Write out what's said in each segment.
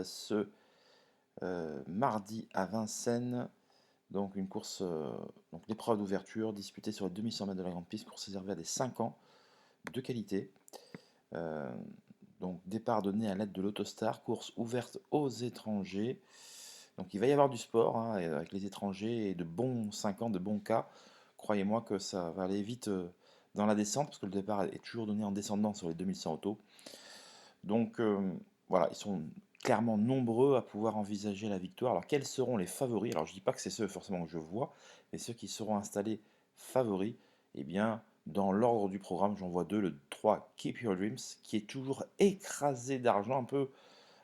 ce mardi à Vincennes. Donc une course, donc l'épreuve d'ouverture disputée sur les 2100 mètres de la grande piste, course réservée à des 5 ans de qualité. Donc départ donné à l'aide de l'Autostar, course ouverte aux étrangers. Donc il va y avoir du sport hein, avec les étrangers et de bons 5 ans, de bons cas. Croyez-moi que ça va aller vite dans la descente parce que le départ est toujours donné en descendant sur les 2100 autos. Donc voilà, ils sont clairement nombreux à pouvoir envisager la victoire. Alors quels seront les favoris? Alors je ne dis pas que c'est ceux forcément que je vois, mais ceux qui seront installés favoris, eh bien dans l'ordre du programme, j'en vois deux. Le 3, Keep Your Dreams, qui est toujours écrasé d'argent, un peu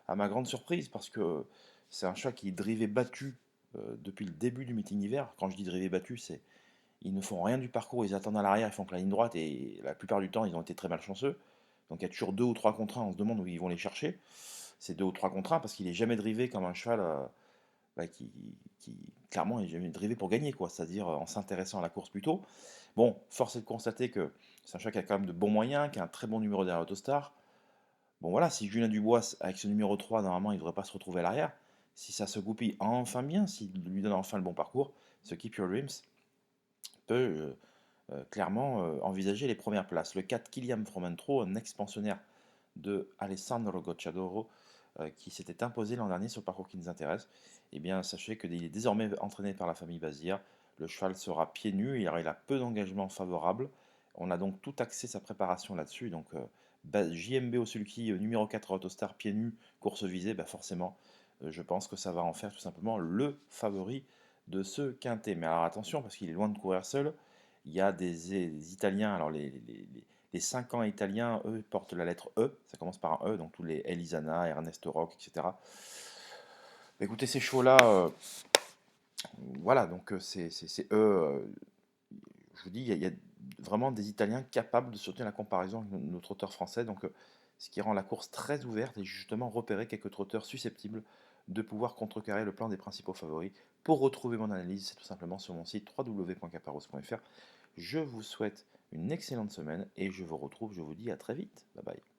à ma grande surprise, parce que c'est un chat qui est drivé battu depuis le début du meeting hiver. Quand je dis drivé battu, c'est ils ne font rien du parcours, ils attendent à l'arrière, ils font que la ligne droite, et la plupart du temps, ils ont été très malchanceux. Donc il y a toujours 2 ou 3 contre 1, on se demande où ils vont les chercher. C'est 2 ou 3 contre 1 parce qu'il est jamais drivé comme un cheval qui, clairement est jamais drivé pour gagner, quoi. C'est-à-dire en s'intéressant à la course plus tôt. Bon, force est de constater que c'est un cheval qui a quand même de bons moyens, qui a un très bon numéro derrière Autostar. Bon voilà, si Julien Dubois, avec ce numéro 3, normalement, il ne devrait pas se retrouver à l'arrière. Si ça se goupille enfin bien, s'il lui donne enfin le bon parcours, ce Keep Your Dreams peut clairement envisager les premières places. Le 4, Kilian Fromentro, un ex-pensionnaire de Alessandro Gocciadoro, qui s'était imposé l'an dernier sur le parcours qui nous intéresse. Eh bien, sachez qu'il est désormais entraîné par la famille Bazir. Le cheval sera pieds nus, il a peu d'engagement favorable. On a donc tout axé sa préparation là-dessus. Donc, JMB au sulky, numéro 4 Autostar, pieds nus, course visée, bah forcément, je pense que ça va en faire tout simplement le favori de ce quintet. Mais alors attention, parce qu'il est loin de courir seul. Il y a des Italiens, alors les 5 ans italiens, eux, portent la lettre E, ça commence par un E, donc tous les Elisana, Ernesto Rock, etc. Écoutez, ces chevaux-là, voilà, donc c'est eux, je vous dis, il y a vraiment des Italiens capables de soutenir la comparaison avec nos trotteurs français, donc ce qui rend la course très ouverte et justement repérer quelques trotteurs susceptibles de pouvoir contrecarrer le plan des principaux favoris. Pour retrouver mon analyse, c'est tout simplement sur mon site www.caparos.fr. Je vous souhaite une excellente semaine et je vous retrouve, je vous dis à très vite. Bye bye.